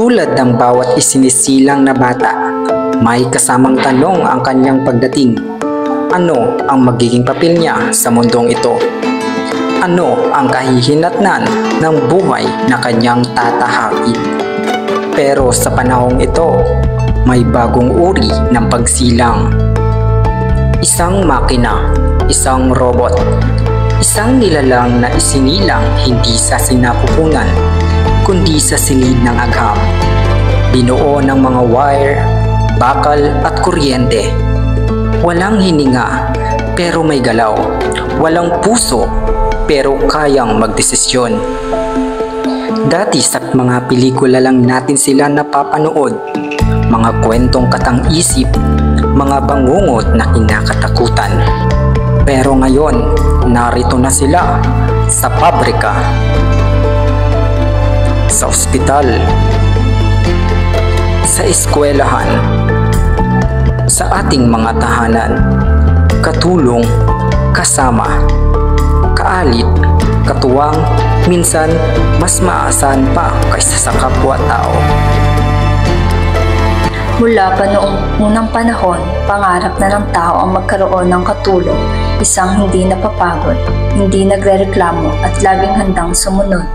Tulad ng bawat isinisilang na bata, may kasamang tanong ang kanyang pagdating. Ano ang magiging papel niya sa mundong ito? Ano ang kahihinatnan ng buhay na kanyang tatahakin? Pero sa panahong ito, may bagong uri ng pagsilang. Isang makina, isang robot, isang nilalang na isinilang hindi sa sinapupunan, kundi sa silid ng agham. Binuo ng mga wire, bakal at kuryente. Walang hininga pero may galaw. Walang puso pero kayang magdesisyon. Dati sa mga pelikula lang natin sila napapanood. Mga kwentong katang-isip, mga bangungot na kinakatakutan. Pero ngayon, narito na sila sa pabrika, sa ospital, sa eskwelahan, sa ating mga tahanan, katulong, kasama, kaalit, katuwang, minsan mas maasahan pa kaysa sa kapwa-tao. Mula pa noong unang panahon, pangarap na ng tao ang magkaroon ng katulong, isang hindi napapagod, hindi nagrereklamo at laging handang sumunod.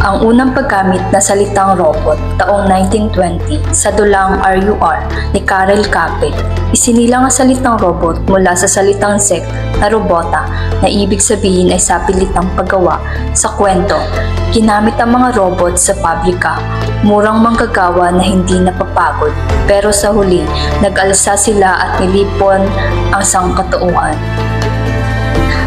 Ang unang paggamit na salitang robot taong 1920 sa dulang RUR ni Karel Capek. Isinilang ang salitang robot mula sa salitang Czech na robota na ibig sabihin ay sapilitang paggawa. Sa kwento, ginamit ang mga robot sa pabrika, murang manggagawa na hindi napapagod, pero sa huli, nag-alsa sila at nilipon ang sangkatauhan.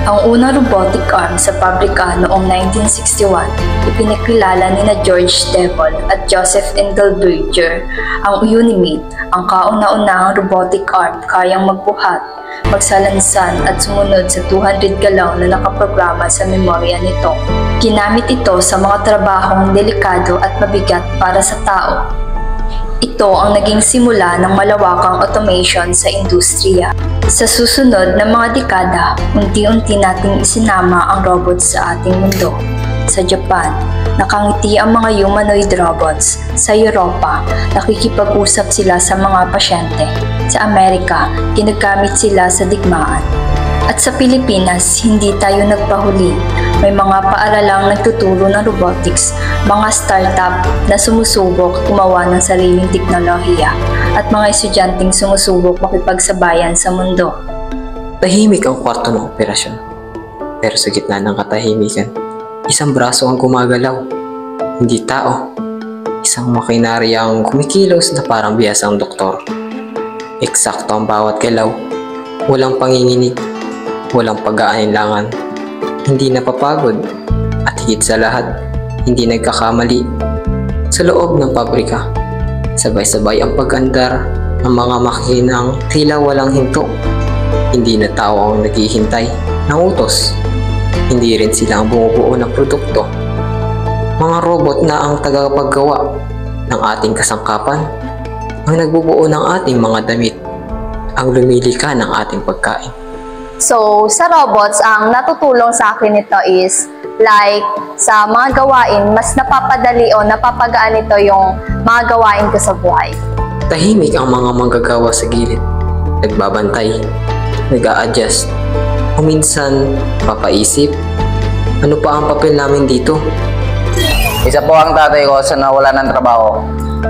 Ang unang robotic arm sa pabrika noong 1961, ipinakilala ni George Devol at Joseph Engelberger ang Unimate, ang kauna-unahang robotic arm kayang magbuhat, magsalansan at sumunod sa 200 galaw na nakaprograma sa memorya nito. Ginamit ito sa mga trabahong delikado at mabigat para sa tao. Ito ang naging simula ng malawakang automation sa industriya. Sa susunod na mga dekada, unti-unti nating isinama ang robots sa ating mundo. Sa Japan, nakangiti ang mga humanoid robots. Sa Europa, nakikipag-usap sila sa mga pasyente. Sa Amerika, ginagamit sila sa digmaan. At sa Pilipinas, hindi tayo nagpahuli. May mga paaralang nagtuturo ng robotics, mga startup na sumusubok gumawa ng sariling teknolohiya, at mga estudyanteng sumusubok makipagsabayan sa mundo. Tahimik ang kwarto ng operasyon. Pero sa gitna ng katahimikan, isang braso ang gumagalaw. Hindi tao. Isang makinarya ang kumikilos na parang bihasang doktor. Eksakto ang bawat galaw. Walang panginginig. Walang pag-aalinlangan. Hindi napapagod. At higit sa lahat, hindi nagkakamali. Sa loob ng pabrika, sabay-sabay ang pag-andar ng mga makinang tila walang hinto. Hindi na tao ang naghihintay ng utos. Hindi rin sila ang bumubuo ng produkto. Mga robot na ang tagapaggawa ng ating kasangkapan, ang nagbubuo ng ating mga damit, ang lumilika ng ating pagkain. So, sa robots, ang natutulong sa akin nito is like sa mga gawain, mas napapadali o napapagaan ito yung mga gawain ko sa buhay. Tahimik ang mga manggagawa sa gilid. Nagbabantay, nag-a-adjust, o minsan papaisip, ano pa ang papel namin dito? Isa po ang tatay ko sa nawala ng trabaho.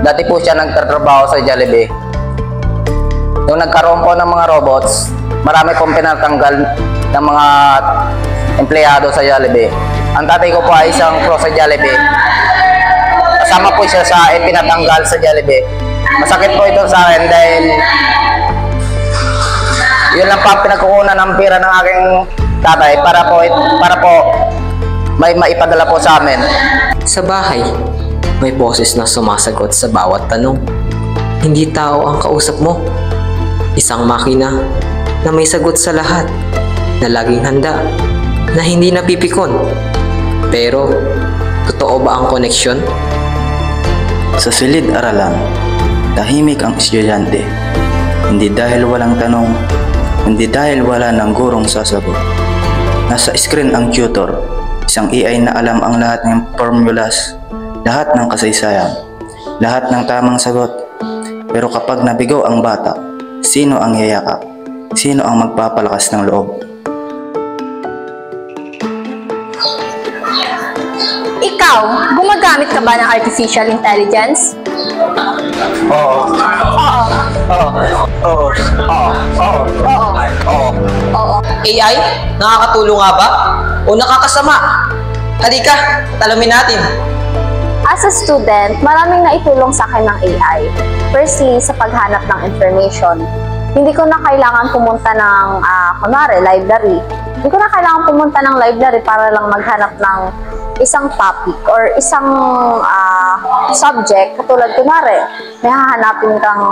Dati po siya nagtatrabaho sa Jollibee. Nung nagkaroon po ng mga robots, marami pong pinatanggal ng mga empleyado sa Jollibee. Ang tatay ko po ay isang pro sa Jollibee. Kasama po siya sa pinatanggal sa Jollibee. Masakit po ito sa akin dahil yun lang pa pinagkukunan ng pera ng aking tatay para po may maipadala po sa amin. Sa bahay, may boses na sumasagot sa bawat tanong. Hindi tao ang kausap mo. Isang makina na may sagot sa lahat, na laging handa, na hindi napipikon. Pero, totoo ba ang koneksyon? Sa silid-aralan, tahimik ang estudyante. Hindi dahil walang tanong, hindi dahil wala ng gurong sasagot. Nasa screen ang tutor, isang AI na alam ang lahat ng formulas, lahat ng kasaysayan, lahat ng tamang sagot. Pero kapag nabigo ang bata, sino ang yayakap? Sino ang magpapalakas ng loob? Ikaw, gumagamit ka ba ng artificial intelligence? Oo. Oo. AI, nakakatulong nga ba? O nakakasama? Halika, talamin natin. As a student, maraming naitulong sa akin ng AI. Firstly, sa paghanap ng information. Hindi ko na kailangan pumunta ng, kunwari, library. Hindi ko na kailangan pumunta ng library para lang maghanap ng isang topic or isang subject. Katulad, kunwari, may hahanapin kang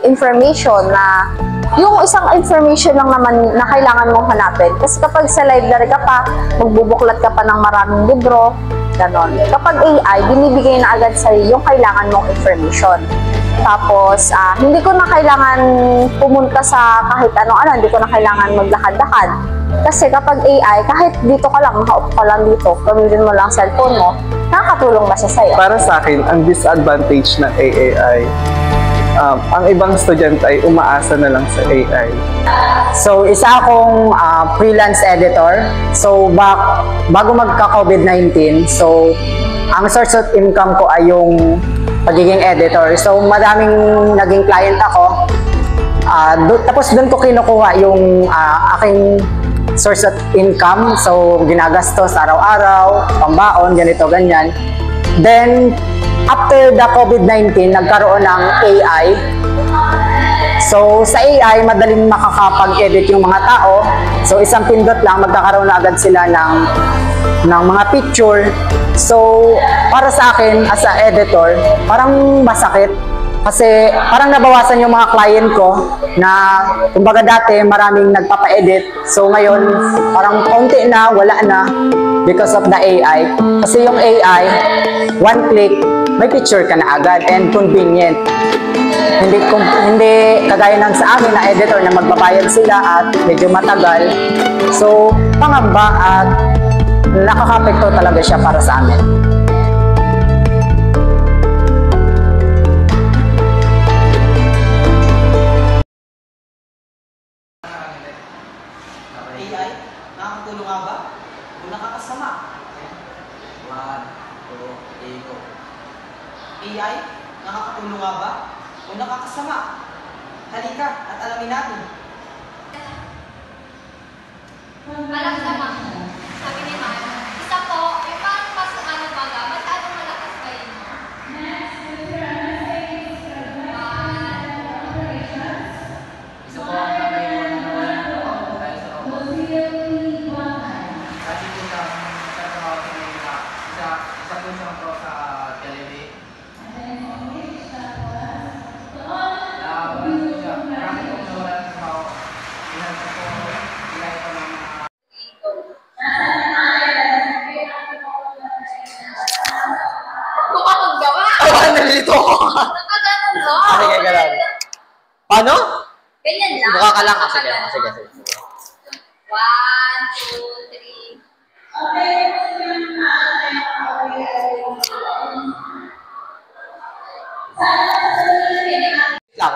information na yung isang information lang naman na kailangan mong hanapin. Kasi kapag sa library ka pa, magbubuklat ka pa ng maraming libro, ganon. Kapag AI, binibigay na agad sa'yo yung kailangan mong information. Tapos, hindi ko na kailangan pumunta sa kahit ano-ano, hindi ko na kailangan maglakad-lakad. Kasi kapag AI, kahit dito ka lang, makaupo ka lang dito, gamitin mo lang cellphone mo, nakakatulong na siya sa'yo. Para sa akin, ang disadvantage ng AI, ang ibang estudyante ay umaasa na lang sa AI. So, isa akong freelance editor. So, bago magka-COVID-19, so, ang source of income ko ay yung pagiging editor. So, madaming naging client ako. Tapos doon ko kinukuha yung aking source of income. So, ginagastos araw-araw, pambaon, ganito, ganyan. Then, after the COVID-19, nagkaroon ng AI. So, sa AI, madaling makakapag-edit yung mga tao. So, isang pindot lang, magkakaroon na agad sila ng mga picture. So, para sa akin, as a editor, parang masakit. Kasi parang nabawasan yung mga client ko na, kumbaga dati, maraming nagpapa-edit. So, ngayon, parang konti na, wala na because of the AI. Kasi yung AI, one click, may picture ka na agad and convenient. Hindi kagaya ng sa amin na editor na magbabayad sila at medyo matagal. So, pangamba at nakakapekto talaga siya para sa amin. AI, nakakatulong nga ba? O nakakasama? 1, 2, 3, go. AI, nakakatulong nga ba? O nakakasama? Halika at alamin natin. Alam naman, sabi ni Ma'am, isa po, may parang mas baga, masyadong malakas pa yun. Isa po ang kamay mo na nawalan po dahil sa robot. Kasi po siya trabaho sa Manila. Isa po siyang pro sa Jollibee. Wala po siya. Marami pong nawalan sa trabaho. Ilan po ilay po ng mga Nalilito ako. Nakaganon ba? Sige, ganun. Paano? Ganyan lang. Mukha ka lang. Sige. 1, 2, 3. Lang.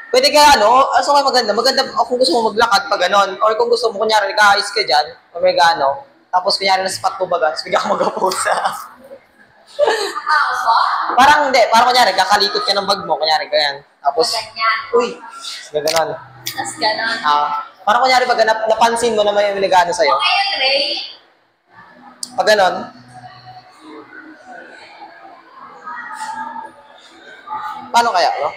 Pwede ka so kaya maganda kung gusto mo maglakad pag ganon, or kung gusto mo, kunyari, nag-aayos ka dyan, o may gano, tapos kunyari na spot mo baga, tapos bigyan ka mag-posa. Parang hindi, parang kunyari, kakalikot ka ng bag mo, kunyari, ganyan. Tapos, Ganyan. uy, gaganon. Tapos ganon. Parang kunyari pag napansin mo na may nagano sa'yo. Okay yun, Ray. Pag ganon, paano kaya, no?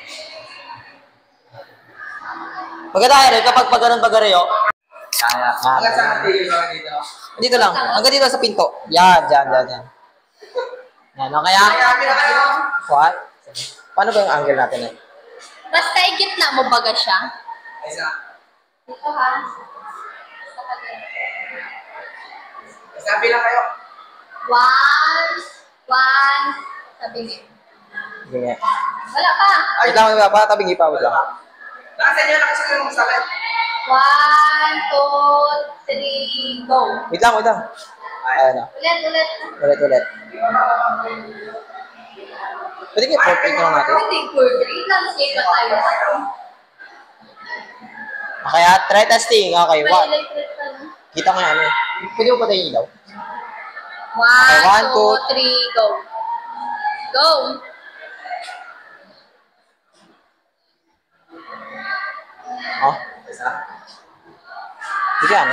Maganda rin kapag pag ganon pag-areo. Hanggang saan dito? Dito lang. Hanggang dito sa pinto. Yan. Yan, no? Kaya, what? Paano ba yung angle natin eh? Basta i-gitna mo baga siya. Dito ha. Sabi lang kayo. One. Sabi niyo. Sige. Wala pa. Wait lang, may patabingi pa. Wait lang. Nasa inyo lang kasi yung sakit. 1, 2, 3, go. Wait lang. Ayan na. Ulit. Pwede kayo portrait lang natin. Pwede, portrait. Landscape pa tayo. Kaya, try testing. Okay, May what? electric pa na. Kita ko yan eh. Pwede mo patayin ilaw? 1, 2, 3, go. Go. Oh. Sige, ano?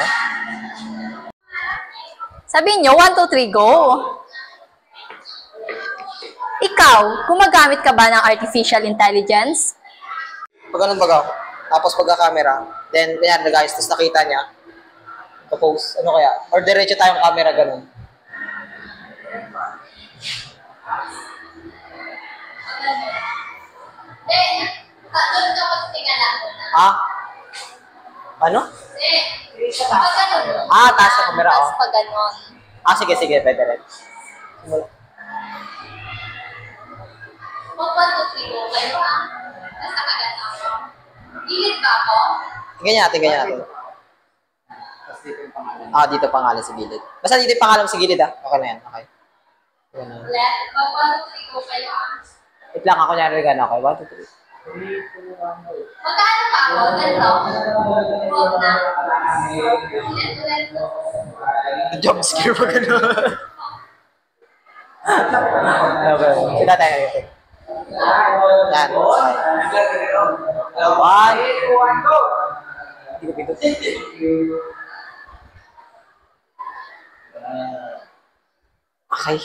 Sabihin nyo, 1, 2, 3, go! Ikaw, gumagamit ka ba ng artificial intelligence? Pag ganun baga, tapos pagka-camera, then kaya nag-ayos, tapos nakita niya, tapos, ano kaya? Or diretso tayong camera, ganun. Doon ka magtingala mo na. Ano? Pag ganun. Taas sa camera, Tapos pag ganun. Sige, pwede rin. Pag 1, 2, 3, go kayo ha. Nasa kagat ako. Gilid ba ako? Ganyan natin. Dito pangalan sa gilid. Basta dito yung pangalan sa gilid, Okay na yan, okay. Left. Pag 1, 2, 3, go kayo ha. Wait lang, ako nyari gano'n, okay? 1, 2, 3. Magkano pa ako? Ganito. Huwag na. Ulit. Jump scare pa gano'n. Okay, sila tayo. Yan, okay. 1. Hindi ko pinto. Okay.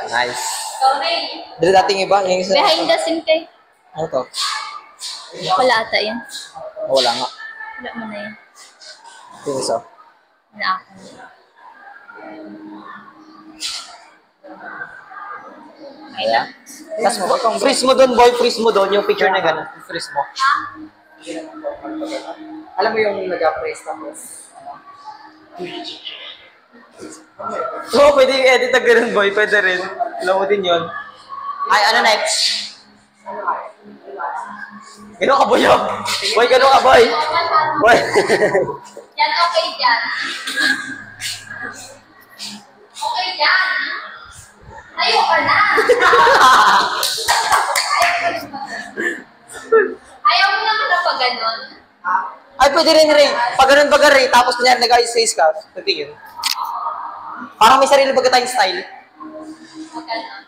Nice. Sorry. Dito dating iba. Yung isa. Behind the scene kay. Ano to? Wala ata yan. Wala nga. Wala mo na yan. Yung isa. Na ako. Ayan. Tapos freeze mo doon, boy. Freeze mo doon. Yung picture na gano'n. Freeze mo. Alam mo yung nag-press tapos. Pwede yung edit na gano'n, boy. Pwede rin. Alam mo din yun. Ay, ano next? Gano'n ka, boy, Boy, gano'n ka, boy. Boy. Yan, okay dyan. Okay dyan. Ayoko na. Ayaw mo naman na pag ganon. Ay, pwede rin, Ray. Pag ganun baga, Ray, tapos kunyari nag-ice ka, natigil. Parang may sarili baga tayong style. Pag ganon.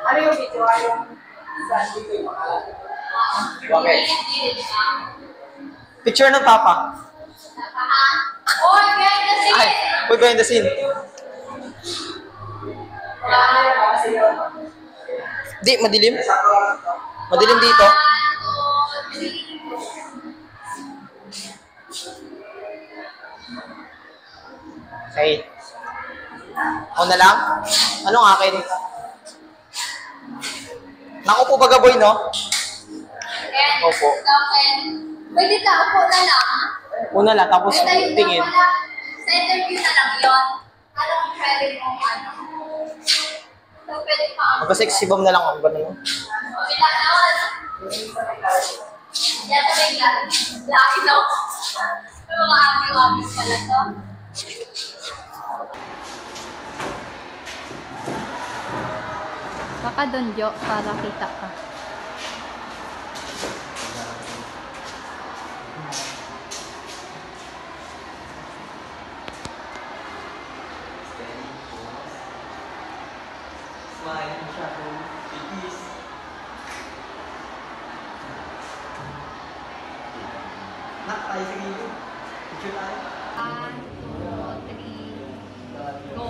Ano yung video? Okay. Picture ng papa. Oh, behind the scene. Ay, we're behind the scene. Di, madilim. Madilim dito. 1, 2, 3. Okay. Ako na lang? Anong akin? Nakupo baga, boy, no? Ayan. Opo. Pwede ka, upo na lang. Una lang, tapos tingin. Sa interview na lang yun. Anong pwede mo ano? So, pwede ka. Magpa-sexy bomb na lang ako. Ganun. Wala naman. Yan sa may laki no? Pero mga aming-aming pala to. Baka doon, Jo, para kita ka. Smile, shadow, bigis. tayo sa gilid. Picture tayo. 1, 2, 3, go.